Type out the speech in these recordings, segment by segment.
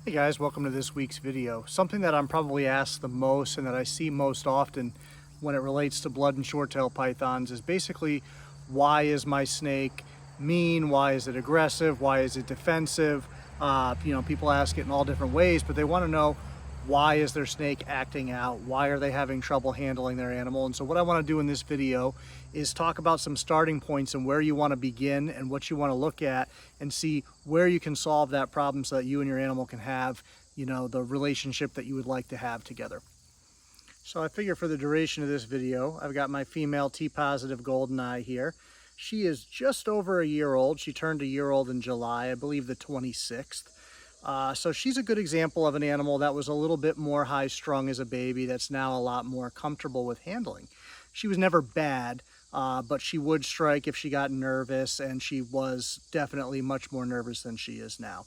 Hey guys, welcome to this week's video. Something that I'm probably asked the most and that I see most often when it relates to blood and short-tailed pythons is basically, why is my snake mean? Why is it aggressive? Why is it defensive? People ask it in all different ways, but they want to know, why is their snake acting out? Why are they having trouble handling their animal? And so what I want to do in this video is talk about some starting points and where you want to begin and what you want to look at and see where you can solve that problem so that you and your animal can have, the relationship that you would like to have together. So I figure for the duration of this video, I've got my female T-positive golden eye here. She is just over a year old. She turned a year old in July, I believe the 26th. So she's a good example of an animal that was a little bit more high-strung as a baby that's now a lot more comfortable with handling. She was never bad, but she would strike if she got nervous, and she was definitely much more nervous than she is now.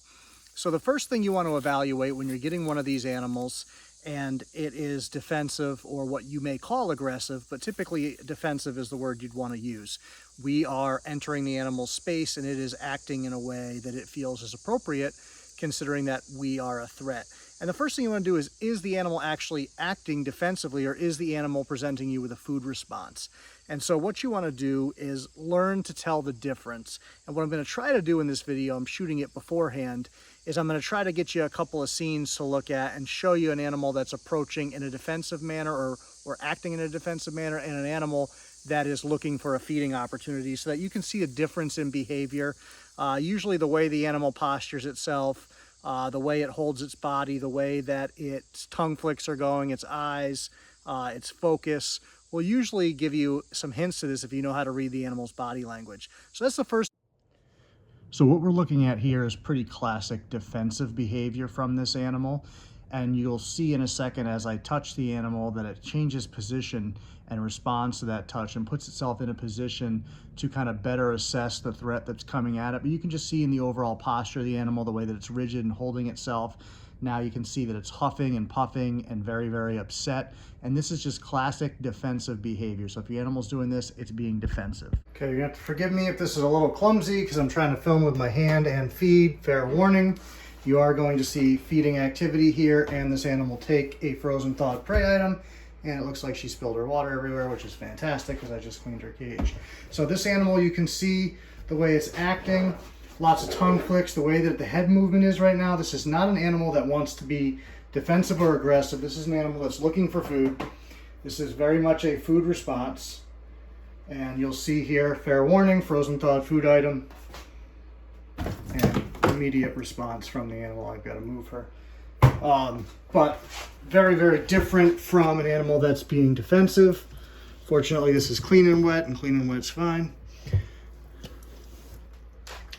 So the first thing you want to evaluate when you're getting one of these animals and it is defensive, or what you may call aggressive, but typically defensive is the word you'd want to use. We are entering the animal's space and it is acting in a way that it feels is appropriate, considering that we are a threat. And the first thing you want to do is the animal actually acting defensively, or is the animal presenting you with a food response? And so what you want to do is learn to tell the difference. And what I'm going to try to do in this video, I'm shooting it beforehand, is I'm going to try to get you a couple of scenes to look at and show you an animal that's approaching in a defensive manner or acting in a defensive manner, and an animal that is looking for a feeding opportunity, so that you can see a difference in behavior. Usually the way the animal postures itself, the way it holds its body, the way that its tongue flicks are going, its eyes, its focus, will usually give you some hints to this if you know how to read the animal's body language. So that's the first. So what we're looking at here is pretty classic defensive behavior from this animal. And you'll see in a second as I touch the animal that it changes position and responds to that touch and puts itself in a position to kind of better assess the threat that's coming at it. But you can just see in the overall posture of the animal, the way that it's rigid and holding itself. Now you can see that it's huffing and puffing and very, very upset. And this is just classic defensive behavior. So if your animal's doing this, it's being defensive. Okay, you're gonna have to forgive me if this is a little clumsy because I'm trying to film with my hand and feed, fair warning. You are going to see feeding activity here, and this animal take a frozen thawed prey item, and it looks like she spilled her water everywhere, which is fantastic because I just cleaned her cage. So this animal, you can see the way it's acting, lots of tongue flicks, the way that the head movement is right now. This is not an animal that wants to be defensive or aggressive. This is an animal that's looking for food. This is very much a food response, and you'll see here, fair warning, frozen thawed food item, and immediate response from the animal. I've got to move her. But very, very different from an animal that's being defensive. Fortunately, this is clean and wet, and clean and wet's fine.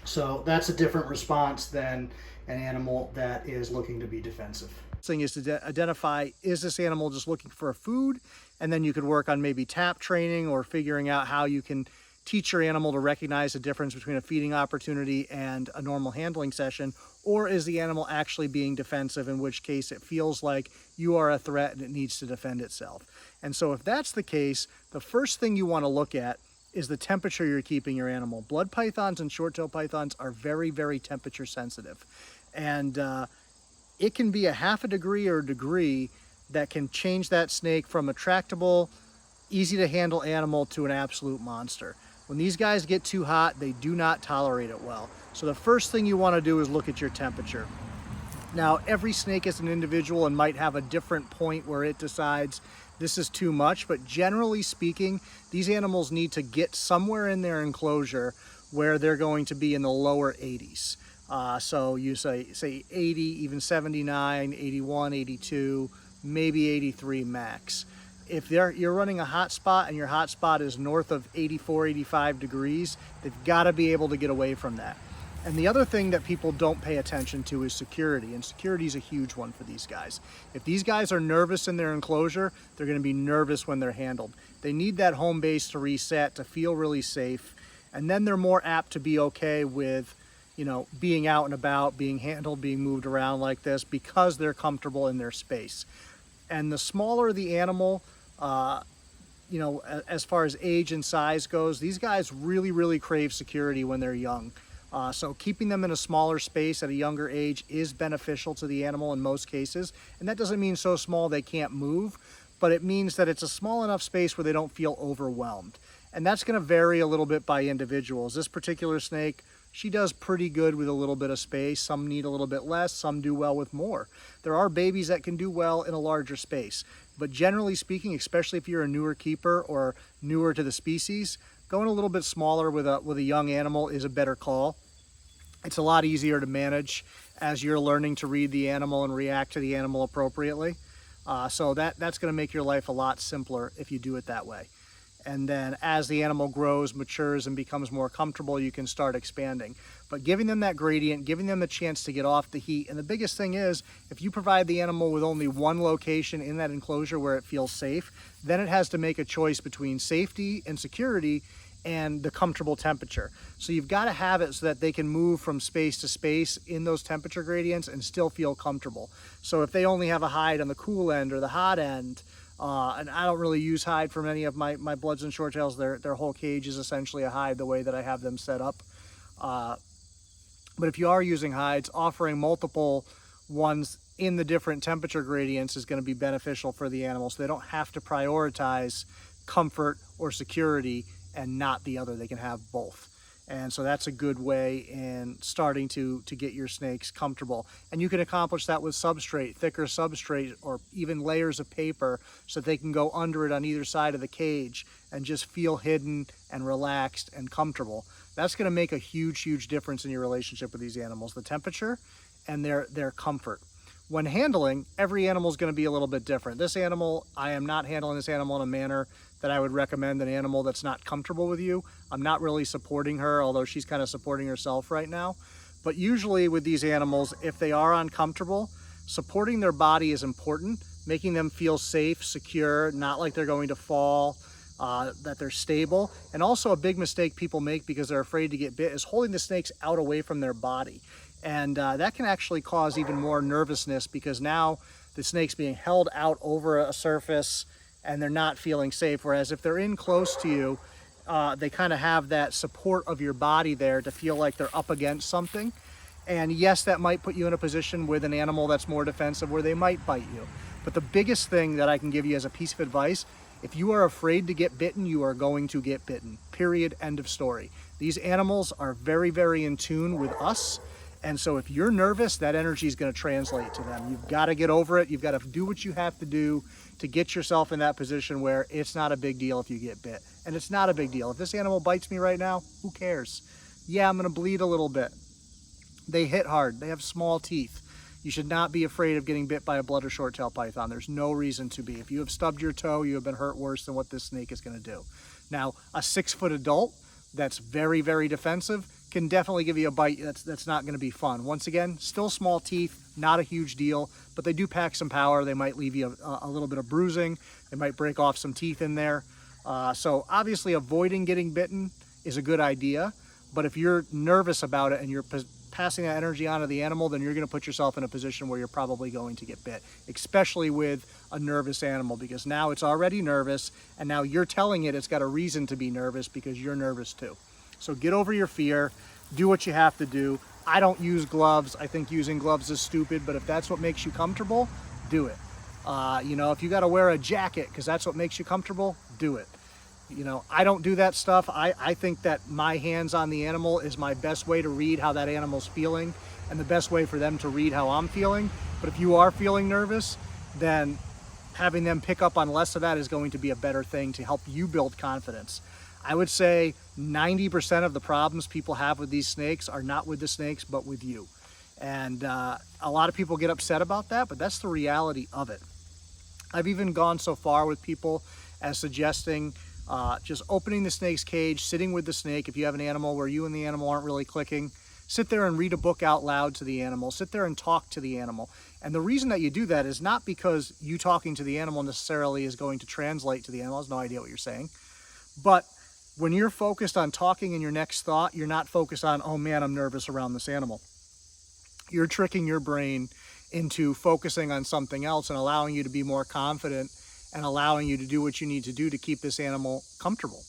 So that's a different response than an animal that is looking to be defensive. Thing is to identify, is this animal just looking for a food? And then you could work on maybe tap training or figuring out how you can teach your animal to recognize the difference between a feeding opportunity and a normal handling session. Or is the animal actually being defensive, in which case it feels like you are a threat and it needs to defend itself. And so if that's the case, the first thing you want to look at is the temperature you're keeping your animal. Blood pythons and short-tailed pythons are very, very temperature sensitive. And it can be a half a degree or a degree that can change that snake from a tractable, easy to handle animal to an absolute monster. When these guys get too hot, they do not tolerate it well. So the first thing you want to do is look at your temperature. Now, every snake is an individual and might have a different point where it decides this is too much, but generally speaking, these animals need to get somewhere in their enclosure where they're going to be in the lower 80s. So you say 80, even 79, 81, 82, maybe 83 max. If you're running a hot spot and your hot spot is north of 84, 85 degrees, they've got to be able to get away from that. And the other thing that people don't pay attention to is security, and security is a huge one for these guys. If these guys are nervous in their enclosure, they're going to be nervous when they're handled. They need that home base to reset, to feel really safe, and then they're more apt to be okay with, being out and about, being handled, being moved around like this, because they're comfortable in their space. And the smaller the animal, as far as age and size goes, these guys really, really crave security when they're young. So keeping them in a smaller space at a younger age is beneficial to the animal in most cases. And that doesn't mean so small they can't move, but it means that it's a small enough space where they don't feel overwhelmed. And that's going to vary a little bit by individuals. This particular snake, she does pretty good with a little bit of space. Some need a little bit less, some do well with more. There are babies that can do well in a larger space. But generally speaking, especially if you're a newer keeper or newer to the species, going a little bit smaller with a young animal is a better call. It's a lot easier to manage as you're learning to read the animal and react to the animal appropriately. So that's going to make your life a lot simpler if you do it that way. And then as the animal grows, matures, and becomes more comfortable, you can start expanding. But giving them that gradient, giving them the chance to get off the heat. And the biggest thing is, if you provide the animal with only one location in that enclosure where it feels safe, then it has to make a choice between safety and security and the comfortable temperature. So you've got to have it so that they can move from space to space in those temperature gradients and still feel comfortable. So if they only have a hide on the cool end or the hot end, and I don't really use hide for many of my bloods and short tails, their whole cage is essentially a hide the way that I have them set up. But if you are using hides, offering multiple ones in the different temperature gradients is going to be beneficial for the animals. So they don't have to prioritize comfort or security and not the other. They can have both. And so that's a good way in starting to get your snakes comfortable. And you can accomplish that with substrate, thicker substrate, or even layers of paper so that they can go under it on either side of the cage and just feel hidden and relaxed and comfortable. That's going to make a huge, huge difference in your relationship with these animals, the temperature and their comfort. When handling, every animal is going to be a little bit different. This animal, I am not handling this animal in a manner that I would recommend an animal that's not comfortable with you. I'm not really supporting her, although she's kind of supporting herself right now. But usually with these animals, if they are uncomfortable, supporting their body is important, making them feel safe, secure, not like they're going to fall, that they're stable. And also a big mistake people make because they're afraid to get bit is holding the snakes out away from their body. And that can actually cause even more nervousness because now the snake's being held out over a surface and they're not feeling safe. Whereas if they're in close to you, they kind of have that support of your body there to feel like they're up against something. And yes, that might put you in a position with an animal that's more defensive where they might bite you. But the biggest thing that I can give you as a piece of advice, if you are afraid to get bitten, you are going to get bitten. Period. End of story. These animals are very, very in tune with us. And so if you're nervous, that energy is going to translate to them. You've got to get over it. You've got to do what you have to do to get yourself in that position where it's not a big deal if you get bit. And it's not a big deal. If this animal bites me right now, who cares? Yeah, I'm going to bleed a little bit. They hit hard. They have small teeth. You should not be afraid of getting bit by a blood or short-tail python. There's no reason to be. If you have stubbed your toe, you have been hurt worse than what this snake is going to do. Now, a 6-foot adult that's very, very defensive can definitely give you a bite that's not going to be fun. Once again, still small teeth, not a huge deal, but they do pack some power. They might leave you a little bit of bruising. They might break off some teeth in there. So obviously avoiding getting bitten is a good idea, but if you're nervous about it and you're passing that energy on to the animal, then you're going to put yourself in a position where you're probably going to get bit, especially with a nervous animal, because now it's already nervous and now you're telling it it's got a reason to be nervous because you're nervous too. So get over your fear, do what you have to do. I don't use gloves. I think using gloves is stupid, but if that's what makes you comfortable, do it. You know, if you got to wear a jacket because that's what makes you comfortable, do it. You know, I don't do that stuff. I think that my hands on the animal is my best way to read how that animal's feeling and the best way for them to read how I'm feeling. But if you are feeling nervous, then having them pick up on less of that is going to be a better thing to help you build confidence. I would say 90% of the problems people have with these snakes are not with the snakes, but with you. And a lot of people get upset about that, but that's the reality of it. I've even gone so far with people as suggesting just opening the snake's cage, sitting with the snake. If you have an animal where you and the animal aren't really clicking, sit there and read a book out loud to the animal. Sit there and talk to the animal. And the reason that you do that is not because you talking to the animal necessarily is going to translate to the animal. It has no idea what you're saying. But when you're focused on talking in your next thought, you're not focused on, oh man, I'm nervous around this animal. You're tricking your brain into focusing on something else and allowing you to be more confident and allowing you to do what you need to do to keep this animal comfortable.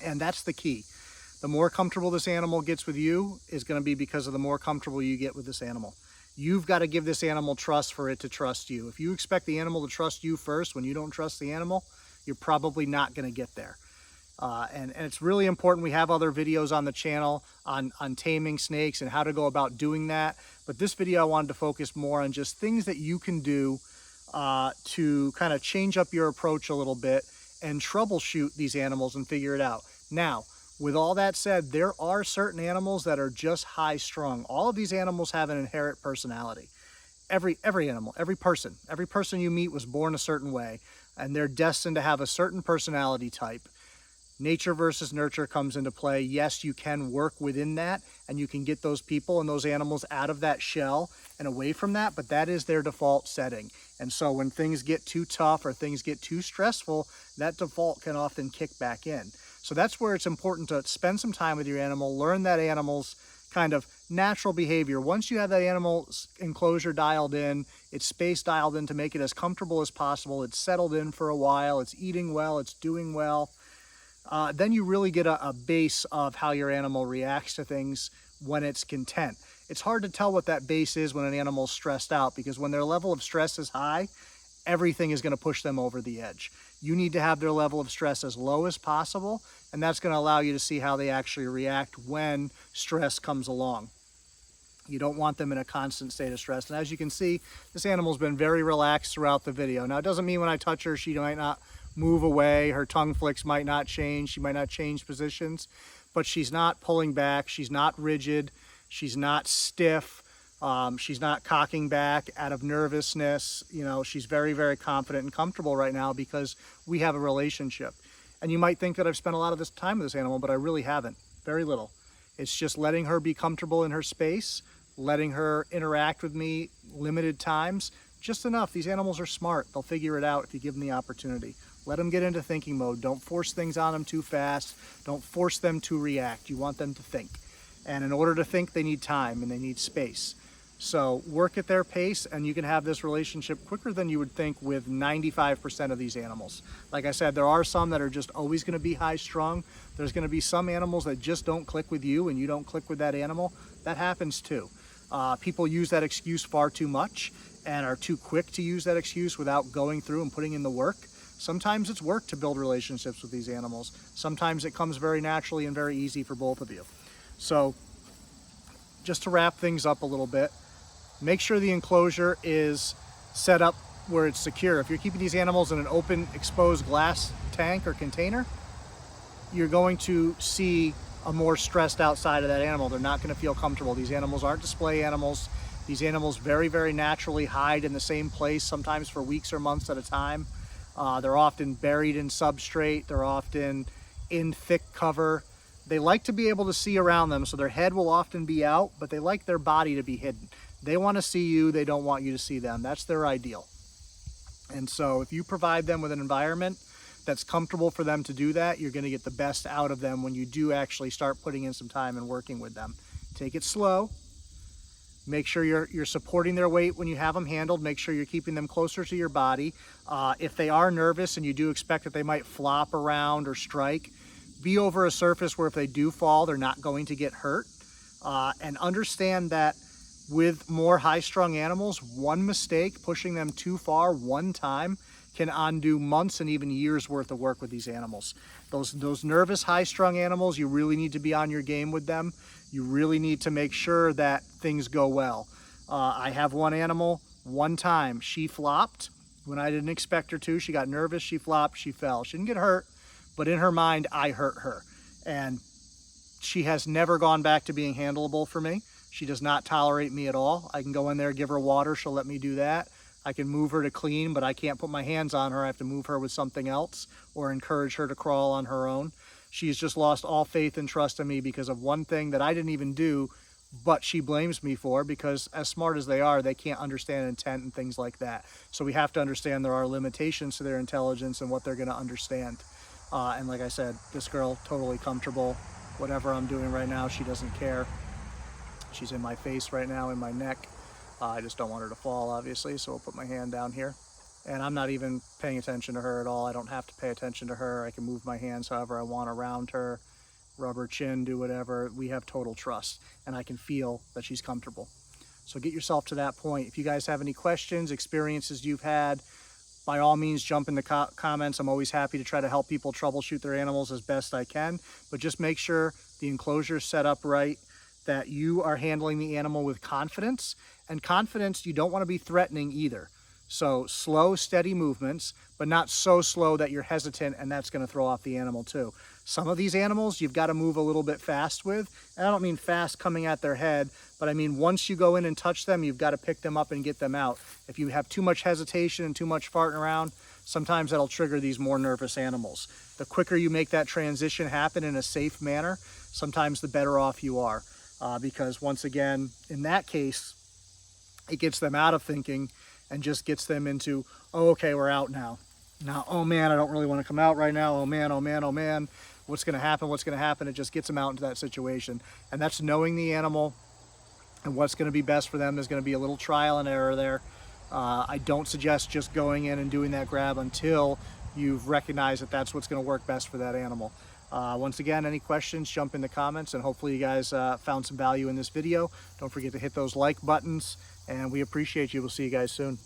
And that's the key. The more comfortable this animal gets with you is going to be because of the more comfortable you get with this animal. You've got to give this animal trust for it to trust you. If you expect the animal to trust you first when you don't trust the animal, you're probably not going to get there. And it's really important. We have other videos on the channel on taming snakes and how to go about doing that. But this video, I wanted to focus more on just things that you can do to kind of change up your approach a little bit and troubleshoot these animals and figure it out. Now, with all that said, there are certain animals that are just high strung. All of these animals have an inherent personality. Every animal, every person you meet was born a certain way, and they're destined to have a certain personality type. Nature versus nurture comes into play. Yes, you can work within that, and you can get those people and those animals out of that shell and away from that, but that is their default setting. And so when things get too tough or things get too stressful, that default can often kick back in. So that's where it's important to spend some time with your animal, learn that animal's kind of natural behavior. Once you have that animal's enclosure dialed in, its space dialed in to make it as comfortable as possible, it's settled in for a while, it's eating well, it's doing well, then you really get a base of how your animal reacts to things when it's content. It's hard to tell what that base is when an animal's stressed out, because when their level of stress is high, everything is going to push them over the edge. You need to have their level of stress as low as possible, and that's going to allow you to see how they actually react when stress comes along. You don't want them in a constant state of stress. And as you can see, this animal's been very relaxed throughout the video. Now, it doesn't mean when I touch her, she might not move away. Her tongue flicks might not change. She might not change positions, but she's not pulling back. She's not rigid. She's not stiff. She's not cocking back out of nervousness. You know, she's very, very confident and comfortable right now because we have a relationship. And you might think that I've spent a lot of this time with this animal, but I really haven't. Very little. It's just letting her be comfortable in her space, letting her interact with me limited times, just enough. These animals are smart. They'll figure it out if you give them the opportunity. Let them get into thinking mode. Don't force things on them too fast. Don't force them to react. You want them to think. And in order to think, they need time and they need space. So work at their pace, and you can have this relationship quicker than you would think with 95% of these animals. Like I said, there are some that are just always going to be high strung. There's going to be some animals that just don't click with you and you don't click with that animal. That happens too. People use that excuse far too much and are too quick to use that excuse without going through and putting in the work. Sometimes it's work to build relationships with these animals. Sometimes it comes very naturally and very easy for both of you. So just to wrap things up a little bit, make sure the enclosure is set up where it's secure. If you're keeping these animals in an open, exposed glass tank or container, you're going to see a more stressed out side of that animal. They're not going to feel comfortable. These animals aren't display animals. These animals very, very naturally hide in the same place, sometimes for weeks or months at a time. They're often buried in substrate. They're often in thick cover. They like to be able to see around them, so their head will often be out, but they like their body to be hidden. They want to see you. They don't want you to see them. That's their ideal. And so if you provide them with an environment that's comfortable for them to do that, you're going to get the best out of them when you do actually start putting in some time and working with them. Take it slow. Make sure you're supporting their weight when you have them handled. Make sure you're keeping them closer to your body. If they are nervous and you do expect that they might flop around or strike, be over a surface where if they do fall, they're not going to get hurt. And understand that with more high-strung animals, one mistake, pushing them too far one time, can undo months and even years worth of work with these animals. Those nervous, high-strung animals, you really need to be on your game with them. You really need to make sure that things go well. I have one animal, one time, she flopped when I didn't expect her to. She got nervous, she flopped, she fell. She didn't get hurt, but in her mind, I hurt her. And she has never gone back to being handleable for me. She does not tolerate me at all. I can go in there, give her water, she'll let me do that. I can move her to clean, but I can't put my hands on her. I have to move her with something else or encourage her to crawl on her own. She's just lost all faith and trust in me because of one thing that I didn't even do, but she blames me for, because as smart as they are, they can't understand intent and things like that. So we have to understand there are limitations to their intelligence and what they're going to understand. And like I said, this girl, totally comfortable. Whatever I'm doing right now, she doesn't care. She's in my face right now, in my neck. I just don't want her to fall, obviously, so I'll put my hand down here. And I'm not even paying attention to her at all. I don't have to pay attention to her. I can move my hands however I want around her. rub her chin, do whatever. We have total trust, and I can feel that she's comfortable. So get yourself to that point. If you guys have any questions, experiences you've had, by all means, jump in the comments. I'm always happy to try to help people troubleshoot their animals as best I can, but just make sure the enclosure is set up right, that you are handling the animal with confidence. And confidence, you don't want to be threatening either. So slow, steady movements, but not so slow that you're hesitant, and that's going to throw off the animal too. Some of these animals you've got to move a little bit fast with. And I don't mean fast coming at their head, but I mean once you go in and touch them, you've got to pick them up and get them out. If you have too much hesitation and too much farting around, sometimes that'll trigger these more nervous animals. The quicker you make that transition happen in a safe manner, sometimes the better off you are. Because once again, in that case, it gets them out of thinking and just gets them into, oh, okay, we're out now. Now, oh man, I don't really want to come out right now. Oh man, oh man, oh man. What's going to happen? What's going to happen? It just gets them out into that situation. And that's knowing the animal and what's going to be best for them. There's going to be a little trial and error there. I don't suggest just going in and doing that grab until you've recognized that that's what's going to work best for that animal. Once again, any questions, jump in the comments, and hopefully you guys found some value in this video. Don't forget to hit those like buttons, and we appreciate you. We'll see you guys soon.